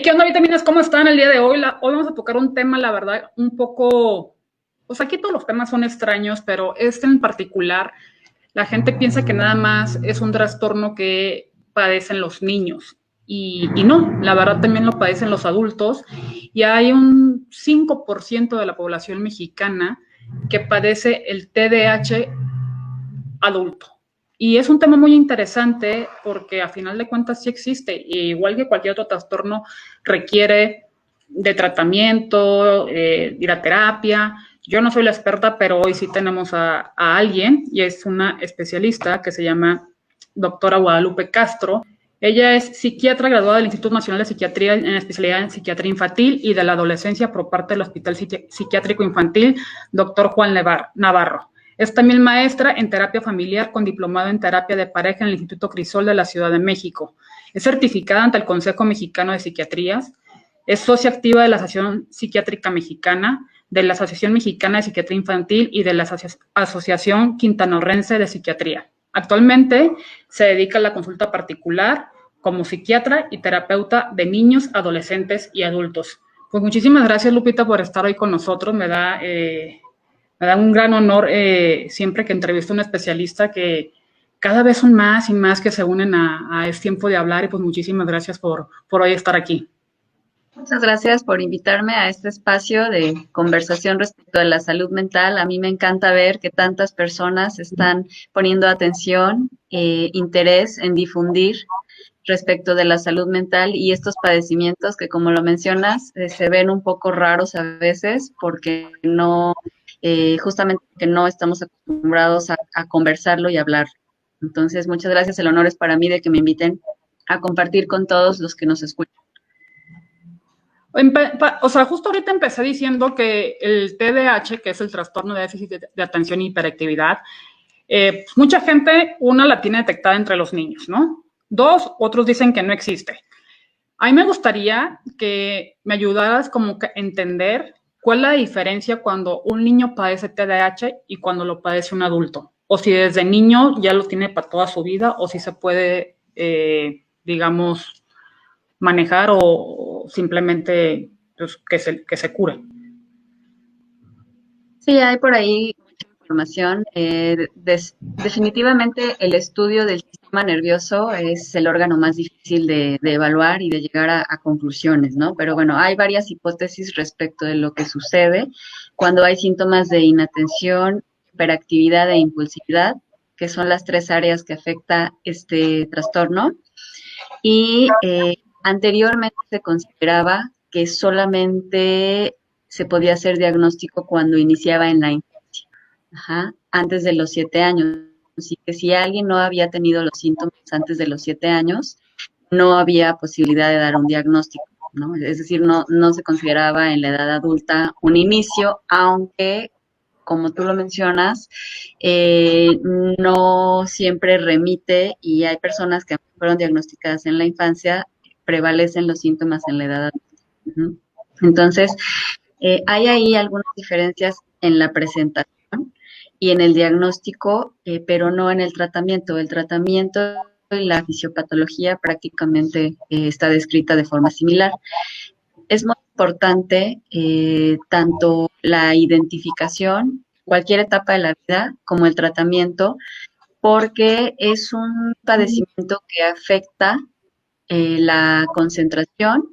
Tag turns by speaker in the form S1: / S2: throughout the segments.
S1: ¿Qué onda, vitaminas? ¿Cómo están el día de hoy? Hoy vamos a tocar un tema, la verdad, un poco, pues aquí todos los temas son extraños, pero este en particular, la gente piensa que nada más es un trastorno que padecen los niños. Y no, la verdad también lo padecen los adultos. Y hay un 5% de la población mexicana que padece el TDAH adulto. Y es un tema muy interesante porque a final de cuentas sí existe, y igual que cualquier otro trastorno requiere de tratamiento, ir a terapia. Yo no soy la experta, pero hoy sí tenemos a alguien y es una especialista que se llama doctora Guadalupe Castro. Ella es psiquiatra graduada del Instituto Nacional de Psiquiatría en especialidad en psiquiatría infantil y de la adolescencia por parte del Hospital Psiquiátrico Infantil, doctor Juan Navarro. Es también maestra en terapia familiar con diplomado en terapia de pareja en el Instituto Crisol de la Ciudad de México. Es certificada ante el Consejo Mexicano de Psiquiatrías. Es socia activa de la Asociación Psiquiátrica Mexicana, de la Asociación Mexicana de Psiquiatría Infantil y de la Asociación Quintanarroense de Psiquiatría. Actualmente se dedica a la consulta particular como psiquiatra y terapeuta de niños, adolescentes y adultos. Pues muchísimas gracias, Lupita, por estar hoy con nosotros. Me da un gran honor siempre que entrevisto a un especialista, que cada vez son más y más que se unen a Es Tiempo de Hablar, y pues muchísimas gracias por hoy estar aquí.
S2: Muchas gracias por invitarme a este espacio de conversación respecto de la salud mental. A mí me encanta ver que tantas personas están poniendo atención, interés en difundir respecto de la salud mental y estos padecimientos que, como lo mencionas, se ven un poco raros a veces porque no, justamente porque no estamos acostumbrados a conversarlo y hablar. Entonces, muchas gracias. El honor es para mí de que me inviten a compartir con todos los que nos escuchan.
S1: O sea, justo ahorita empecé diciendo que el TDAH, que es el trastorno de déficit de atención y hiperactividad, mucha gente, una, la tiene detectada entre los niños, ¿no? Dos, otros dicen que no existe. A mí me gustaría que me ayudaras como que a entender cuál es la diferencia cuando un niño padece TDAH y cuando lo padece un adulto. O si desde niño ya lo tiene para toda su vida, o si se puede, digamos, manejar, o simplemente pues, que se cure.
S2: Sí, hay por ahí mucha información. Definitivamente el estudio del sistema nervioso es el órgano más difícil de evaluar y de llegar a conclusiones, ¿no? Pero bueno, hay varias hipótesis respecto de lo que sucede cuando hay síntomas de inatención, hiperactividad e impulsividad, que son las tres áreas que afecta este trastorno. Y anteriormente se consideraba que solamente se podía hacer diagnóstico cuando iniciaba en la infancia, antes de los 7 años. Así que si alguien no había tenido los síntomas antes de los 7 años, no había posibilidad de dar un diagnóstico, ¿no? Es decir, no se consideraba en la edad adulta un inicio, aunque, como tú lo mencionas, no siempre remite y hay personas que fueron diagnosticadas en la infancia, prevalecen los síntomas en la edad adulta. Uh-huh. Entonces, hay ahí algunas diferencias en la presentación y en el diagnóstico, pero no en el tratamiento. El tratamiento y la fisiopatología prácticamente está descrita de forma similar. Es muy importante tanto la identificación, cualquier etapa de la vida, como el tratamiento, porque es un padecimiento que afecta la concentración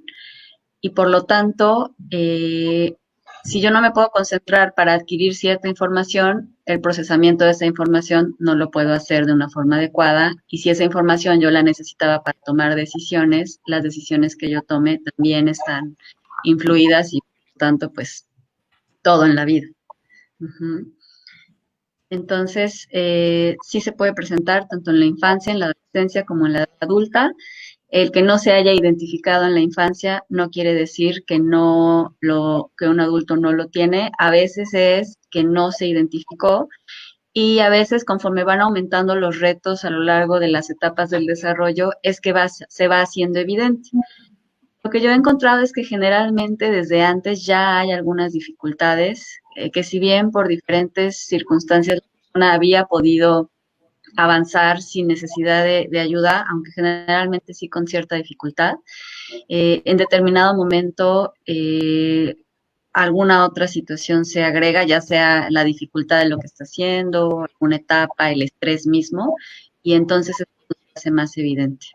S2: y por lo tanto, si yo no me puedo concentrar para adquirir cierta información, el procesamiento de esa información no lo puedo hacer de una forma adecuada y si esa información yo la necesitaba para tomar decisiones, las decisiones que yo tome también están influidas y por lo tanto, pues todo en la vida. Uh-huh. Entonces, sí se puede presentar tanto en la infancia, en la adolescencia como en la edad adulta. El que no se haya identificado en la infancia no quiere decir que que un adulto no lo tiene. A veces es que no se identificó y a veces conforme van aumentando los retos a lo largo de las etapas del desarrollo es que se va haciendo evidente. Lo que yo he encontrado es que generalmente desde antes ya hay algunas dificultades que si bien por diferentes circunstancias la persona había podido avanzar sin necesidad de ayuda, aunque generalmente sí con cierta dificultad. En determinado momento alguna otra situación se agrega, ya sea la dificultad de lo que está haciendo, alguna etapa, el estrés mismo, y entonces se hace más evidente.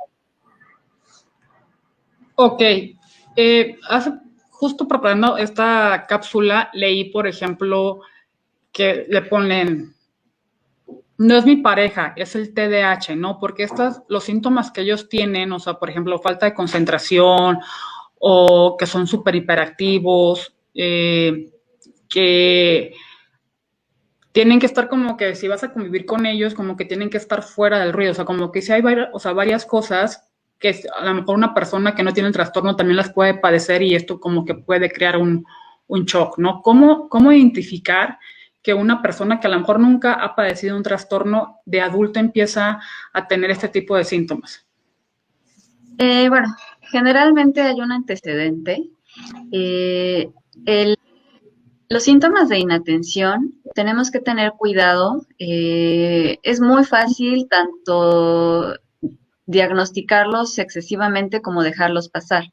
S1: Ok, justo preparando esta cápsula leí, por ejemplo, que le ponen, no es mi pareja, es el TDAH, ¿no? Porque los síntomas que ellos tienen, o sea, por ejemplo, falta de concentración o que son súper hiperactivos, que tienen que estar como que si vas a convivir con ellos, como que tienen que estar fuera del ruido, o sea, como que si hay varias cosas que a lo mejor una persona que no tiene el trastorno también las puede padecer y esto como que puede crear un shock, ¿no? ¿Cómo identificar que una persona que a lo mejor nunca ha padecido un trastorno de adulto empieza a tener este tipo de síntomas?
S2: Bueno, generalmente hay un antecedente. Eh, el- los síntomas de inatención tenemos que tener cuidado. Es muy fácil tanto diagnosticarlos excesivamente como dejarlos pasar.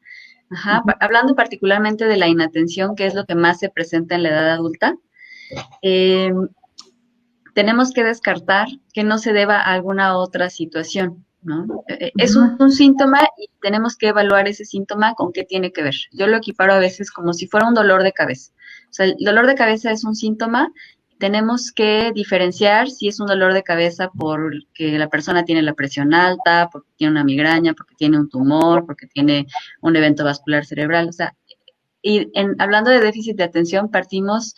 S2: Ajá, hablando particularmente de la inatención, que es lo que más se presenta en la edad adulta, eh, tenemos que descartar que no se deba a alguna otra situación, ¿no? Es un síntoma y tenemos que evaluar ese síntoma con qué tiene que ver. Yo lo equiparo a veces como si fuera un dolor de cabeza. O sea, el dolor de cabeza es un síntoma. Tenemos que diferenciar si es un dolor de cabeza porque la persona tiene la presión alta, porque tiene una migraña, porque tiene un tumor, porque tiene un evento vascular cerebral. O sea, hablando de déficit de atención, partimos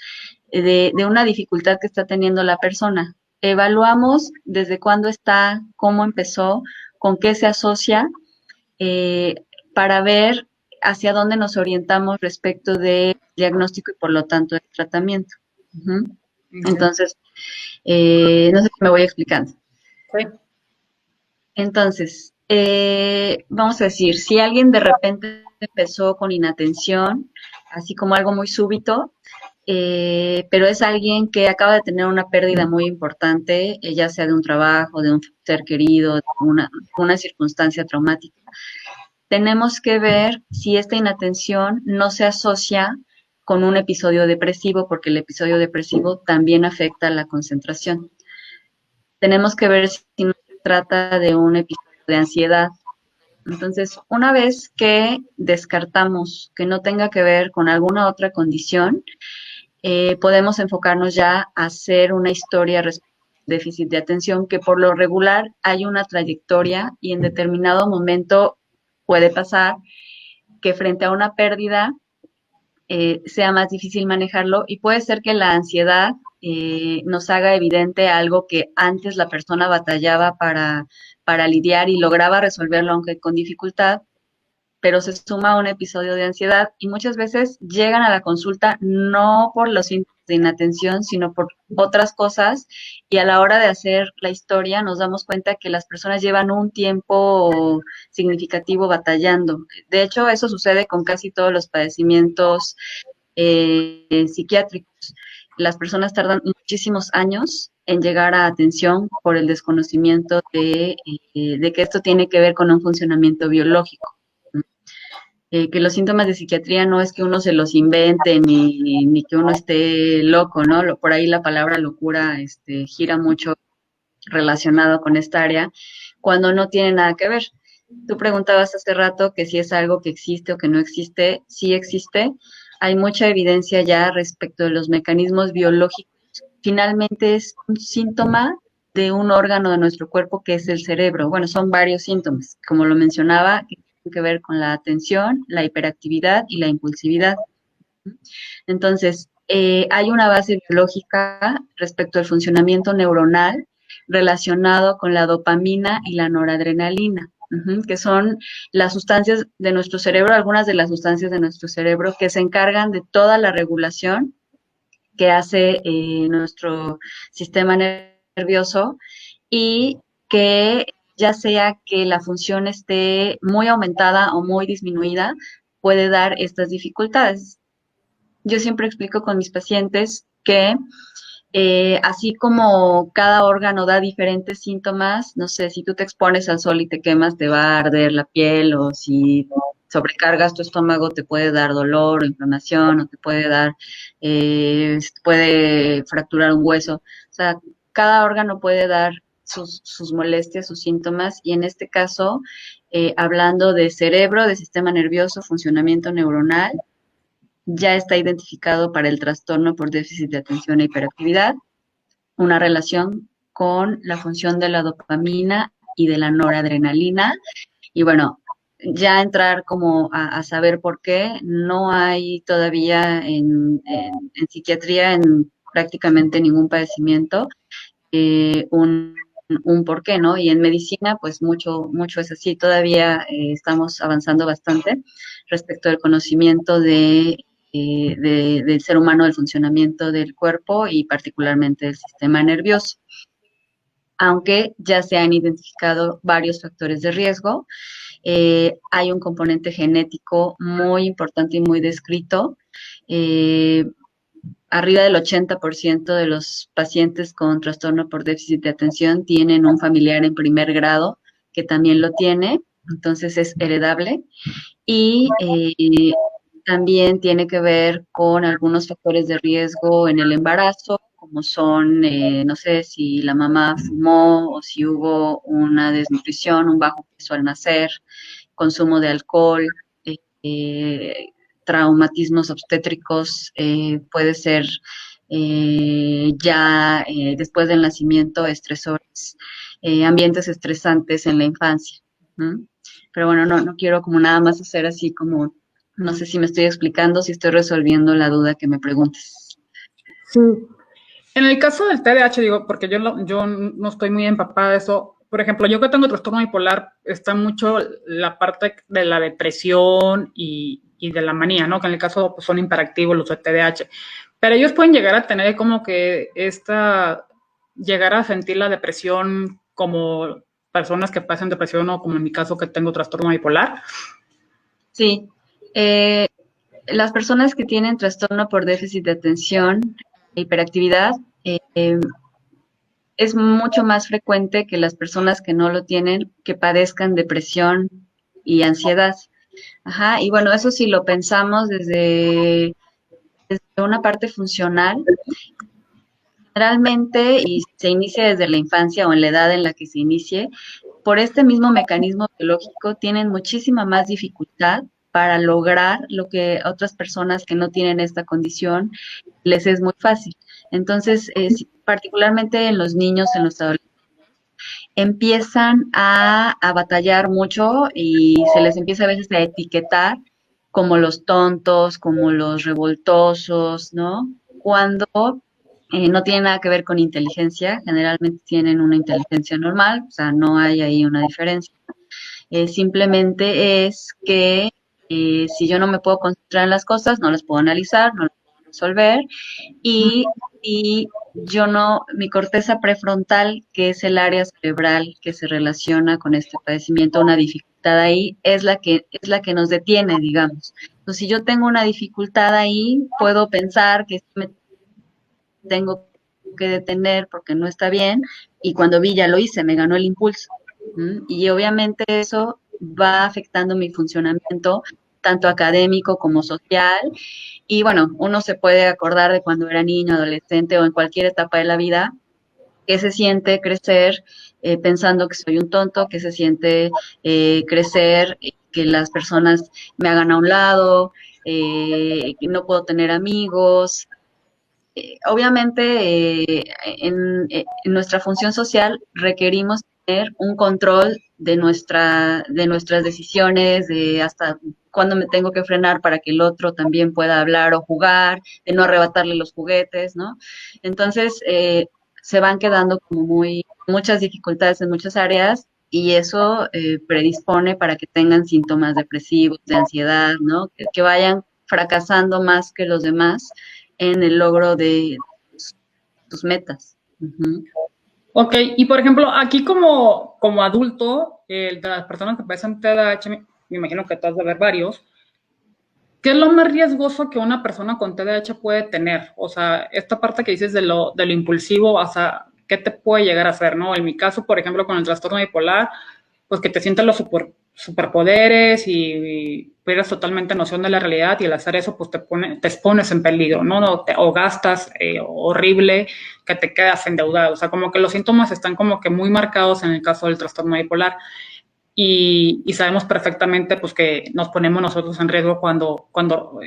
S2: de una dificultad que está teniendo la persona. Evaluamos desde cuándo está, cómo empezó, con qué se asocia, eh, para ver hacia dónde nos orientamos respecto de diagnóstico y por lo tanto de tratamiento. Ujú. Entonces, no sé si me voy explicando.
S1: Sí.
S2: Entonces, vamos a decir, si alguien de repente empezó con inatención, así como algo muy súbito, pero es alguien que acaba de tener una pérdida muy importante, ya sea de un trabajo, de un ser querido, de una circunstancia traumática. Tenemos que ver si esta inatención no se asocia con un episodio depresivo, porque el episodio depresivo también afecta la concentración. Tenemos que ver si no se trata de un episodio de ansiedad. Entonces, una vez que descartamos que no tenga que ver con alguna otra condición, podemos enfocarnos ya a hacer una historia respecto al déficit de atención, que por lo regular hay una trayectoria y en determinado momento puede pasar que frente a una pérdida sea más difícil manejarlo y puede ser que la ansiedad nos haga evidente algo que antes la persona batallaba para lidiar y lograba resolverlo aunque con dificultad, pero se suma un episodio de ansiedad y muchas veces llegan a la consulta no por los síntomas de inatención, sino por otras cosas y a la hora de hacer la historia nos damos cuenta que las personas llevan un tiempo significativo batallando. De hecho, eso sucede con casi todos los padecimientos psiquiátricos. Las personas tardan muchísimos años en llegar a atención por el desconocimiento de que esto tiene que ver con un funcionamiento biológico. Que los síntomas de psiquiatría no es que uno se los invente ni que uno esté loco, ¿no? Por ahí la palabra locura gira mucho relacionado con esta área, cuando no tiene nada que ver. Tú preguntabas hace rato que si es algo que existe o que no existe. Sí existe. Hay mucha evidencia ya respecto de los mecanismos biológicos. Finalmente es un síntoma de un órgano de nuestro cuerpo que es el cerebro. Bueno, son varios síntomas, como lo mencionaba, que tienen que ver con la atención, la hiperactividad y la impulsividad. Entonces, hay una base biológica respecto al funcionamiento neuronal relacionado con la dopamina y la noradrenalina, que son las sustancias de nuestro cerebro, algunas de las sustancias de nuestro cerebro que se encargan de toda la regulación que hace nuestro sistema nervioso y que ya sea que la función esté muy aumentada o muy disminuida, puede dar estas dificultades. Yo siempre explico con mis pacientes que Así como cada órgano da diferentes síntomas, no sé, si tú te expones al sol y te quemas, te va a arder la piel, o si sobrecargas tu estómago, te puede dar dolor o inflamación, o te puede dar, puede fracturar un hueso. O sea, cada órgano puede dar sus molestias, sus síntomas, y en este caso, hablando de cerebro, de sistema nervioso, funcionamiento neuronal, ya está identificado para el trastorno por déficit de atención e hiperactividad una relación con la función de la dopamina y de la noradrenalina. Y bueno, ya entrar como a saber por qué, no hay todavía en psiquiatría, en prácticamente ningún padecimiento, un por qué, ¿no? Y en medicina, pues mucho es así. Todavía estamos avanzando bastante respecto al conocimiento del ser humano, del funcionamiento del cuerpo y particularmente del sistema nervioso, aunque ya se han identificado varios factores de riesgo. Hay un componente genético muy importante y muy descrito. Eh, Arriba del 80% de los pacientes con trastorno por déficit de atención tienen un familiar en primer grado que también lo tiene, entonces es heredable. Y también tiene que ver con algunos factores de riesgo en el embarazo, como son, no sé, si la mamá fumó o si hubo una desnutrición, un bajo peso al nacer, consumo de alcohol, eh, eh, traumatismos obstétricos, puede ser ya después del nacimiento, estresores, ambientes estresantes en la infancia. ¿No? Pero bueno, no quiero como nada más hacer así como, no sé si me estoy explicando, si estoy resolviendo la duda que me preguntes.
S1: Sí. En el caso del TDAH, digo, porque yo no estoy muy empapada de eso. Por ejemplo, yo que tengo trastorno bipolar, está mucho la parte de la depresión y de la manía, ¿no? Que en el caso pues, son hiperactivos los de TDAH. Pero ellos pueden llegar a tener como que llegar a sentir la depresión como personas que pasan depresión o como en mi caso que tengo trastorno bipolar.
S2: Sí, eh, las personas que tienen trastorno por déficit de atención e hiperactividad, es mucho más frecuente que las personas que no lo tienen, que padezcan depresión y ansiedad. Ajá, y bueno, eso si lo pensamos desde una parte funcional, generalmente, y se inicia desde la infancia o en la edad en la que se inicie, por este mismo mecanismo biológico tienen muchísima más dificultad para lograr lo que otras personas que no tienen esta condición les es muy fácil. Entonces, particularmente en los niños, en los adolescentes, empiezan a batallar mucho y se les empieza a veces a etiquetar como los tontos, como los revoltosos, ¿no? Cuando no tiene nada que ver con inteligencia, generalmente tienen una inteligencia normal, o sea, no hay ahí una diferencia. Simplemente es que si yo no me puedo concentrar en las cosas, no las puedo analizar, no las puedo resolver, y yo no, mi corteza prefrontal, que es el área cerebral que se relaciona con este padecimiento, una dificultad ahí, es la que nos detiene, digamos. Entonces, si yo tengo una dificultad ahí, puedo pensar que me tengo que detener porque no está bien, y cuando vi ya lo hice, me ganó el impulso. Y obviamente eso va afectando mi funcionamiento, tanto académico como social. Y bueno, uno se puede acordar de cuando era niño, adolescente o en cualquier etapa de la vida, que se siente crecer pensando que soy un tonto, que se siente crecer, que las personas me hagan a un lado, que no puedo tener amigos. Obviamente, en nuestra función social requerimos tener un control de nuestras decisiones, de hasta cuándo me tengo que frenar para que el otro también pueda hablar o jugar, de no arrebatarle los juguetes, ¿no? Entonces, se van quedando como muchas dificultades en muchas áreas, y eso predispone para que tengan síntomas depresivos, de ansiedad, ¿no? Que vayan fracasando más que los demás en el logro de tus metas. Uh-huh.
S1: Ok, y por ejemplo, aquí como adulto, de las personas que padecen TDAH, me imagino que tú has de ver varios, ¿Qué es lo más riesgoso que una persona con TDAH puede tener? O sea, esta parte que dices de lo impulsivo, o sea, ¿qué te puede llegar a hacer, no? En mi caso, por ejemplo, con el trastorno bipolar, pues que te sientas los superpoderes y pierdes totalmente noción de la realidad y al hacer eso, pues te expones en peligro, ¿no? O gastas horrible, que te quedas endeudado. O sea, como que los síntomas están como que muy marcados en el caso del trastorno bipolar y sabemos perfectamente pues que nos ponemos nosotros en riesgo cuando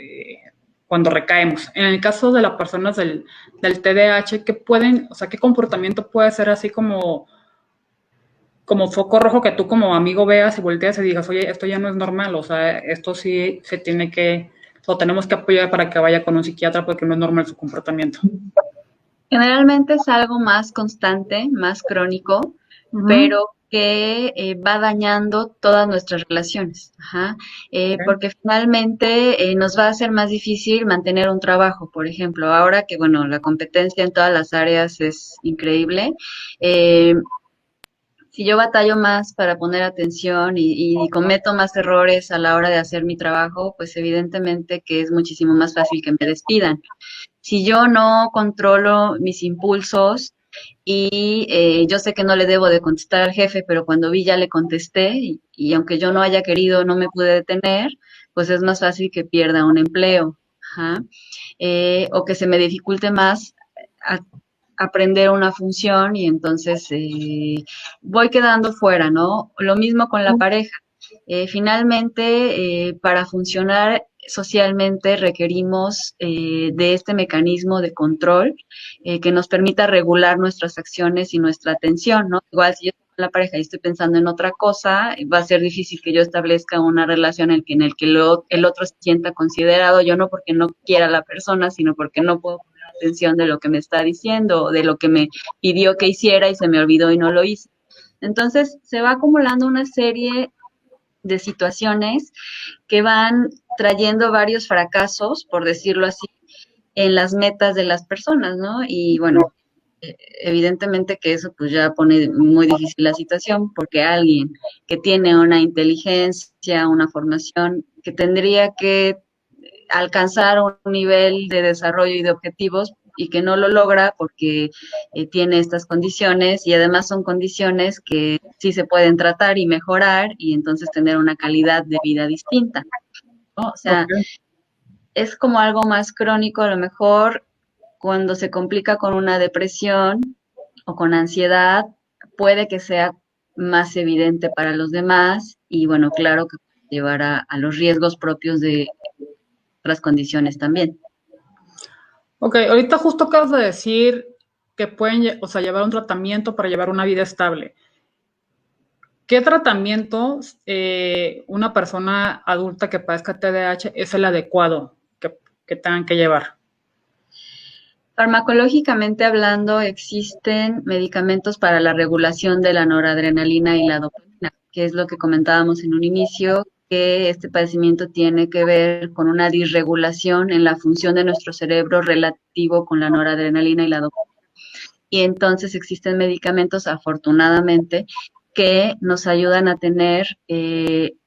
S1: recaemos. En el caso de las personas del TDAH, ¿qué pueden, o sea, qué comportamiento puede ser así como foco rojo que tú como amigo veas y volteas y digas, oye, esto ya no es normal, o sea, esto sí se tiene que, lo tenemos que apoyar para que vaya con un psiquiatra porque no es normal su comportamiento?
S2: Generalmente es algo más constante, más crónico,
S1: Uh -huh.
S2: pero que va dañando todas nuestras relaciones. Ajá.
S1: Okay.
S2: Porque finalmente nos va a hacer más difícil mantener un trabajo, por ejemplo. Ahora que, bueno, la competencia en todas las áreas es increíble. eh, si yo batallo más para poner atención y cometo más errores a la hora de hacer mi trabajo, pues evidentemente que es muchísimo más fácil que me despidan. Si yo no controlo mis impulsos y yo sé que no le debo de contestar al jefe, pero cuando vi ya le contesté y aunque yo no haya querido, no me pude detener, pues es más fácil que pierda un empleo. Ajá. O que se me dificulte más a- aprender una función y entonces voy quedando fuera, ¿no? Lo mismo con la pareja. Finalmente, para funcionar socialmente requerimos de este mecanismo de control que nos permita regular nuestras acciones y nuestra atención, ¿no? Igual si yo estoy con la pareja y estoy pensando en otra cosa, va a ser difícil que yo establezca una relación en el que el otro se sienta considerado, yo no porque no quiera a la persona, sino porque no puedo poner atención de lo que me está diciendo o de lo que me pidió que hiciera y se me olvidó y no lo hice. Entonces, se va acumulando una serie de situaciones que van trayendo varios fracasos, por decirlo así, en las metas de las personas, ¿no? Y bueno, evidentemente que eso pues ya pone muy difícil la situación porque alguien que tiene una inteligencia, una formación que tendría que alcanzar un nivel de desarrollo y de objetivos y que no lo logra porque tiene estas condiciones y además son condiciones que sí se pueden tratar y mejorar y entonces tener una calidad de vida distinta, ¿no? O sea,
S1: Okay.
S2: es como algo más crónico, a lo mejor cuando se complica con una depresión o con ansiedad, puede que sea más evidente para los demás y bueno, claro que puede llevar a los riesgos propios de otras condiciones también.
S1: Ok, ahorita justo acabas de decir que pueden, o sea, llevar un tratamiento para llevar una vida estable. ¿Qué tratamiento una persona adulta que padezca TDAH es el adecuado que tengan que llevar?
S2: Farmacológicamente hablando, existen medicamentos para la regulación de la noradrenalina y la dopamina, que es lo que comentábamos en un inicio, que este padecimiento tiene que ver con una disregulación en la función de nuestro cerebro relativo con la noradrenalina y la dopamina. Y entonces existen medicamentos, afortunadamente, que nos ayudan a tener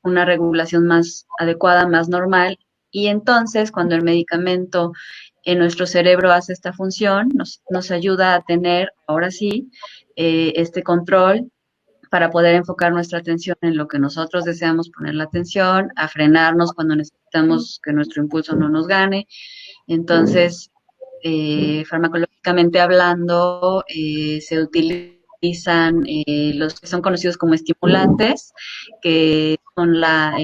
S2: una regulación más adecuada, más normal. Y entonces, cuando el medicamento en nuestro cerebro hace esta función, nos ayuda a tener, ahora sí, este control para poder enfocar nuestra atención en lo que nosotros deseamos poner la atención, a frenarnos cuando necesitamos que nuestro impulso no nos gane. Entonces, farmacológicamente hablando, se utilizan los que son conocidos como estimulantes, que son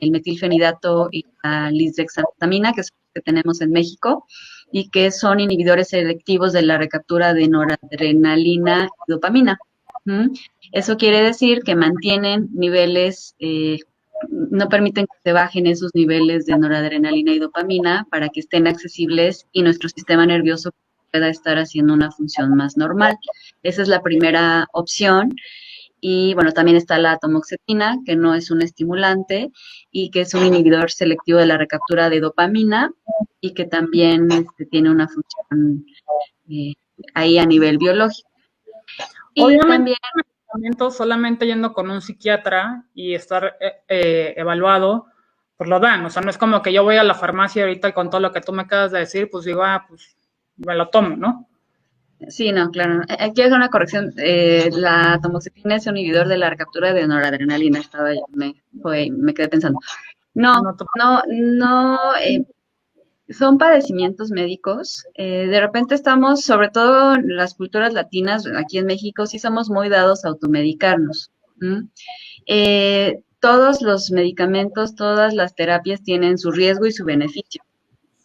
S2: el metilfenidato y la lisdexantamina, que son los que tenemos en México, y que son inhibidores selectivos de la recaptura de noradrenalina y dopamina. ¿Mm? Eso quiere decir que mantienen niveles no permiten que se bajen esos niveles de noradrenalina y dopamina para que estén accesibles y nuestro sistema nervioso pueda estar haciendo una función más normal. Esa es la primera opción. Y bueno, también está la atomoxetina, que no es un estimulante y que es un inhibidor selectivo de la recaptura de dopamina y que también tiene una función eh, ahí a nivel biológico. Y
S1: Obviamente,
S2: también
S1: solamente yendo con un psiquiatra y estar evaluado, pues lo dan. O sea, no es como que yo voy a la farmacia ahorita y con todo lo que tú me acabas de decir, pues digo, pues me lo tomo, ¿no?
S2: Sí, no, claro. Aquí es una corrección. La tamoxifena es un inhibidor de la recaptura de noradrenalina. Me quedé pensando. No,
S1: No,
S2: no, no. Son padecimientos médicos. De repente estamos, sobre todo en las culturas latinas, aquí en México, sí somos muy dados a automedicarnos. ¿M? Todos los medicamentos, todas las terapias tienen su riesgo y su beneficio.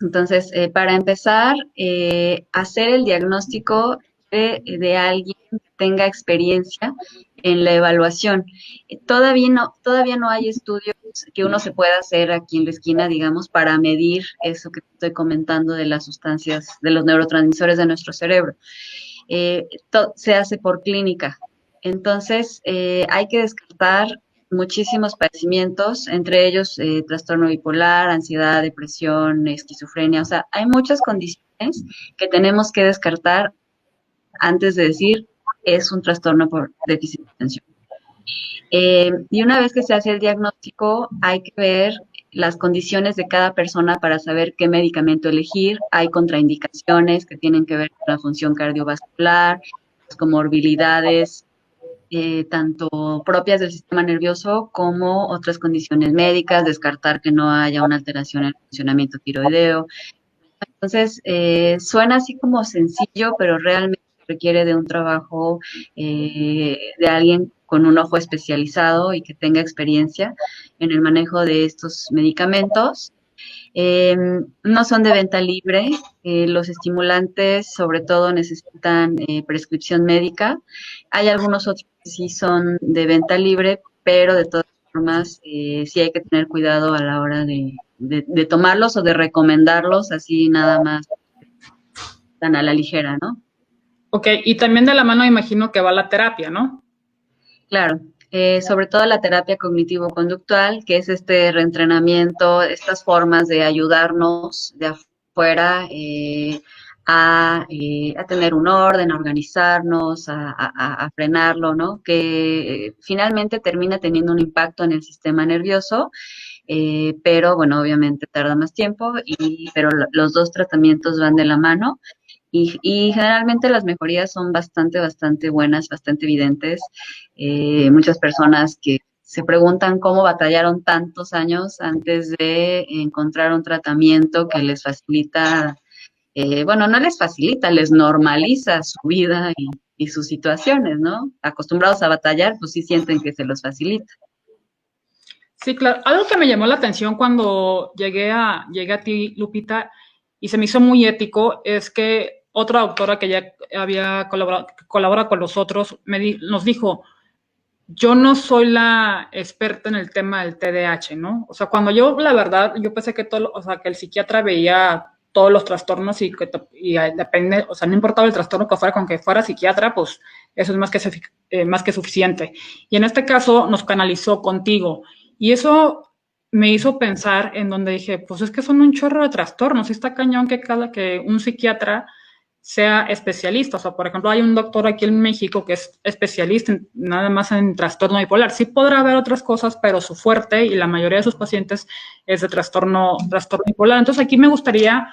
S2: Entonces, para empezar, hacer el diagnóstico de alguien que tenga experiencia en la evaluación. Todavía no hay estudios que uno se pueda hacer aquí en la esquina, digamos, para medir eso que estoy comentando de las sustancias, de los neurotransmisores de nuestro cerebro. Se hace por clínica. Entonces, hay que descartar muchísimos padecimientos, entre ellos trastorno bipolar, ansiedad, depresión, esquizofrenia. O sea, hay muchas condiciones que tenemos que descartar antes de decir es un trastorno por déficit de atención. Y una vez que se hace el diagnóstico, hay que ver las condiciones de cada persona para saber qué medicamento elegir. Hay contraindicaciones que tienen que ver con la función cardiovascular, las comorbilidades, tanto propias del sistema nervioso como otras condiciones médicas, descartar que no haya una alteración en el funcionamiento tiroideo. Entonces, suena así como sencillo, pero realmente requiere de un trabajo de alguien con un ojo especializado y que tenga experiencia en el manejo de estos medicamentos. No son de venta libre. Los estimulantes, sobre todo, necesitan prescripción médica. Hay algunos otros que sí son de venta libre, pero de todas formas, sí hay que tener cuidado a la hora de tomarlos o de recomendarlos así nada más tan a la ligera, ¿no?
S1: ok, y también de la mano imagino que va la terapia, ¿no?
S2: Claro, sobre todo la terapia cognitivo-conductual, que es este reentrenamiento, estas formas de ayudarnos de afuera a tener un orden, a organizarnos, a frenarlo, ¿no? Que finalmente termina teniendo un impacto en el sistema nervioso, pero bueno, obviamente tarda más tiempo, pero los dos tratamientos van de la mano. Y generalmente las mejorías son bastante buenas, bastante evidentes. Muchas personas que se preguntan cómo batallaron tantos años antes de encontrar un tratamiento que les facilita, bueno, no les facilita, les normaliza su vida y sus situaciones, ¿no? Acostumbrados a batallar, pues sí sienten que se los facilita.
S1: Sí, claro. Algo que me llamó la atención cuando llegué a ti, Lupita, y se me hizo muy ético, es que otra doctora que ya había colaborado, que colabora con los otros, nos dijo, yo no soy la experta en el tema del TDAH, ¿no? O sea, cuando yo, la verdad, yo pensé que todo, o sea, que el psiquiatra veía todos los trastornos y depende, o sea, no importaba el trastorno que fuera, con que fuera psiquiatra, pues eso es más que suficiente. Y en este caso nos canalizó contigo. Y eso me hizo pensar en donde dije, pues es que son un chorro de trastornos. Y está cañón que un psiquiatra sea especialista. O sea, por ejemplo, hay un doctor aquí en México que es especialista nada más en trastorno bipolar. Sí podrá haber otras cosas, pero su fuerte y la mayoría de sus pacientes es de trastorno bipolar. Entonces, aquí me gustaría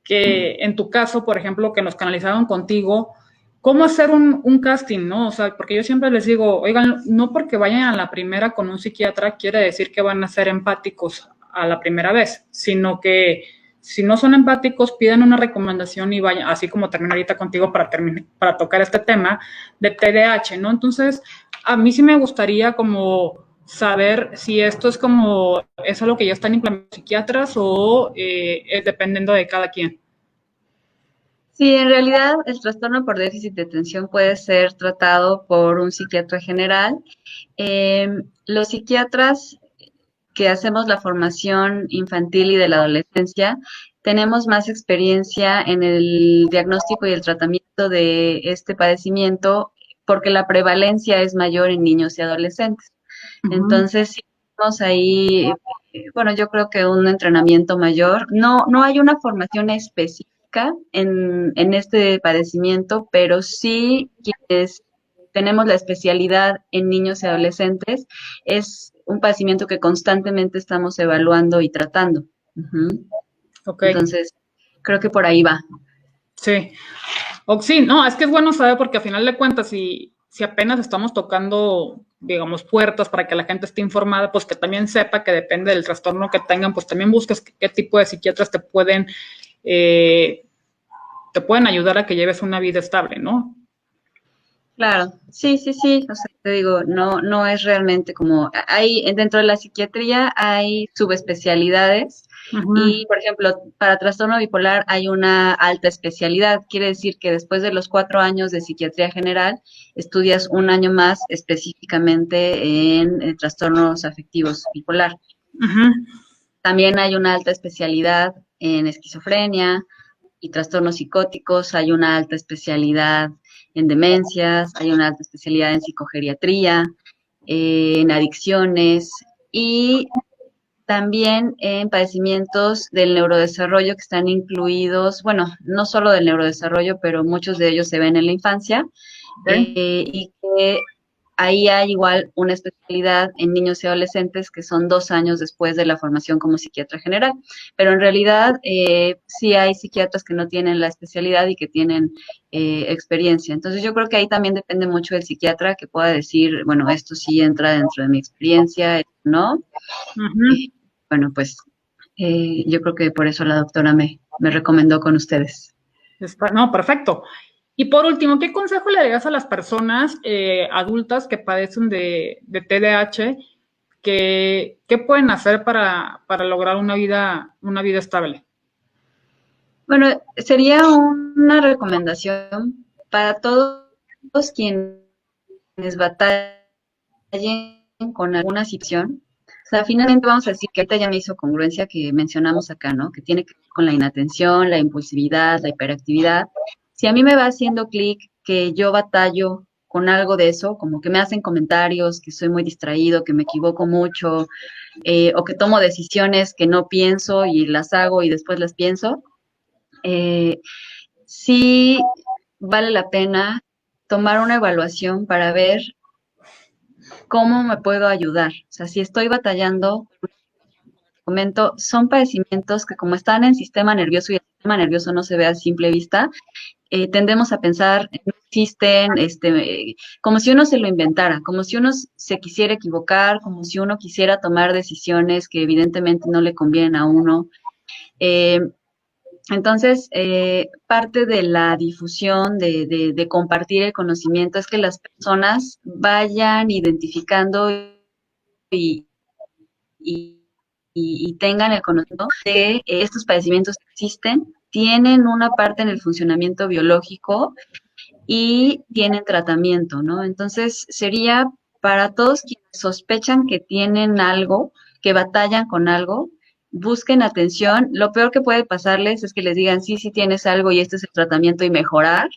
S1: que en tu caso, por ejemplo, que nos canalizaron contigo, ¿cómo hacer un casting, no? O sea, porque yo siempre les digo, oigan, no porque vayan a la primera con un psiquiatra quiere decir que van a ser empáticos a la primera vez, sino que si no son empáticos, pidan una recomendación y vayan, así como termino ahorita contigo para tocar este tema de TDAH, ¿no? Entonces, a mí sí me gustaría como saber si esto es algo que ya están implementando psiquiatras o es dependiendo de cada quien.
S2: Sí, en realidad el trastorno por déficit de atención puede ser tratado por un psiquiatra general. Los psiquiatras que hacemos la formación infantil y de la adolescencia, tenemos más experiencia en el diagnóstico y el tratamiento de este padecimiento porque la prevalencia es mayor en niños y adolescentes.
S1: Ujú.
S2: Entonces, sí tenemos ahí, bueno, yo creo que un entrenamiento mayor. No hay una formación específica en este padecimiento, pero sí quienes tenemos la especialidad en niños y adolescentes, es un padecimiento que constantemente estamos evaluando y tratando. Ujú.
S1: Ok,
S2: Entonces, creo que por ahí va.
S1: sí. O sí, no, es que es bueno saber porque a final de cuentas, si apenas estamos tocando, digamos, puertas para que la gente esté informada, pues que también sepa que depende del trastorno que tengan, pues también busques qué tipo de psiquiatras eh, te pueden ayudar a que lleves una vida estable, ¿no?
S2: Claro, sí, sí, sí, o sea, te digo, no es realmente como, hay, dentro de la psiquiatría hay subespecialidades
S1: Ujú.
S2: y, por ejemplo, para trastorno bipolar hay una alta especialidad, quiere decir que después de los 4 años de psiquiatría general, estudias un año más específicamente en trastornos afectivos bipolar.
S1: Ujú.
S2: También hay una alta especialidad en esquizofrenia y trastornos psicóticos, hay una alta especialidad en demencias, hay una alta especialidad en psicogeriatría, en adicciones y también en padecimientos del neurodesarrollo que están incluidos, bueno, no solo del neurodesarrollo, pero muchos de ellos se ven en la infancia
S1: Ok.
S2: y que ahí hay igual una especialidad en niños y adolescentes que son 2 años después de la formación como psiquiatra general. Pero en realidad sí hay psiquiatras que no tienen la especialidad y que tienen experiencia. Entonces yo creo que ahí también depende mucho del psiquiatra que pueda decir, bueno, esto sí entra dentro de mi experiencia, esto no.
S1: Ujú.
S2: Y bueno, pues yo creo que por eso la doctora me recomendó con ustedes.
S1: No, perfecto. Y por último, ¿qué consejo le darías a las personas adultas que padecen de TDAH? ¿Qué pueden hacer para lograr una vida estable?
S2: Bueno, sería una recomendación para todos quienes batallen con alguna situación. O sea, finalmente vamos a decir que ahorita ya me hizo congruencia que mencionamos acá, ¿no? Que tiene que ver con la inatención, la impulsividad, la hiperactividad. Si a mí me va haciendo clic que yo batallo con algo de eso, como que me hacen comentarios, que soy muy distraído, que me equivoco mucho, o que tomo decisiones que no pienso y las hago y después las pienso, eh, sí vale la pena tomar una evaluación para ver cómo me puedo ayudar. O sea, si estoy batallando, comento, son padecimientos que como están en sistema nervioso y el sistema nervioso no se ve a simple vista, tendemos a pensar, no existen, como si uno se lo inventara, como si uno se quisiera equivocar, como si uno quisiera tomar decisiones que evidentemente no le convienen a uno. Eh, Entonces, parte de la difusión, de compartir el conocimiento, es que las personas vayan identificando y, y, y tengan el conocimiento de que estos padecimientos existen, tienen una parte en el funcionamiento biológico y tienen tratamiento, ¿no? Entonces, sería para todos quienes sospechan que tienen algo, que batallan con algo, busquen atención. Lo peor que puede pasarles es que les digan, sí, sí tienes algo y este es el tratamiento y mejorar.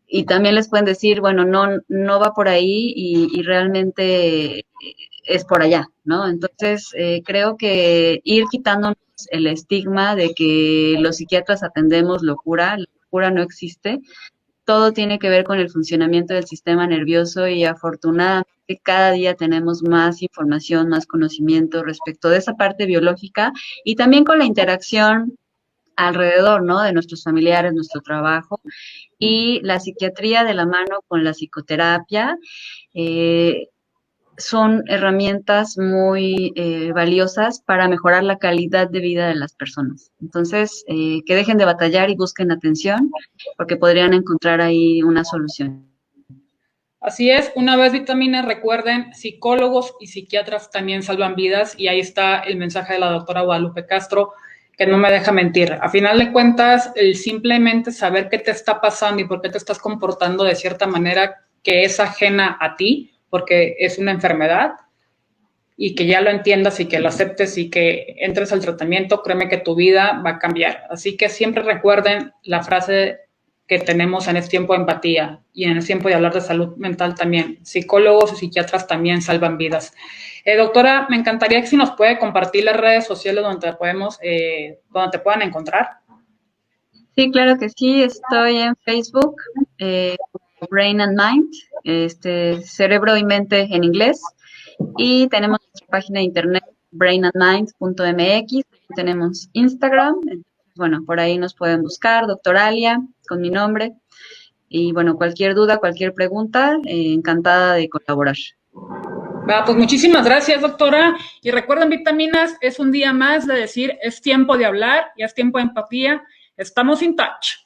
S2: Y también les pueden decir, bueno, no va por ahí y realmente es por allá, ¿no? Entonces, creo que ir quitándonos el estigma de que los psiquiatras atendemos locura, la locura no existe, todo tiene que ver con el funcionamiento del sistema nervioso y afortunadamente cada día tenemos más información, más conocimiento respecto de esa parte biológica y también con la interacción alrededor, ¿no? De nuestros familiares, nuestro trabajo y la psiquiatría de la mano con la psicoterapia. eh, Son herramientas muy valiosas para mejorar la calidad de vida de las personas. Entonces, que dejen de batallar y busquen atención, porque podrían encontrar ahí una solución.
S1: Así es, una vez vitaminas, recuerden, psicólogos y psiquiatras también salvan vidas y ahí está el mensaje de la doctora Guadalupe Castro, que no me deja mentir. A final de cuentas, el simplemente saber qué te está pasando y por qué te estás comportando de cierta manera que es ajena a ti, porque es una enfermedad, y que ya lo entiendas y que lo aceptes y que entres al tratamiento, créeme que tu vida va a cambiar. Así que siempre recuerden la frase que tenemos en este tiempo de empatía y en el tiempo de hablar de salud mental también. Psicólogos y psiquiatras también salvan vidas. Doctora, me encantaría que si nos puede compartir las redes sociales donde te puedan encontrar.
S2: Sí, claro que sí, estoy en Facebook, Brain and Mind, cerebro y mente en inglés, Y tenemos nuestra página de internet, brainandmind.mx. Tenemos Instagram. Bueno, por ahí nos pueden buscar, Doctoralia, con mi nombre. Y bueno, cualquier duda, cualquier pregunta, encantada de colaborar.
S1: Va, pues muchísimas gracias, doctora. Y recuerden, vitaminas, es un día más de decir, es tiempo de hablar y es tiempo de empatía. Estamos in touch.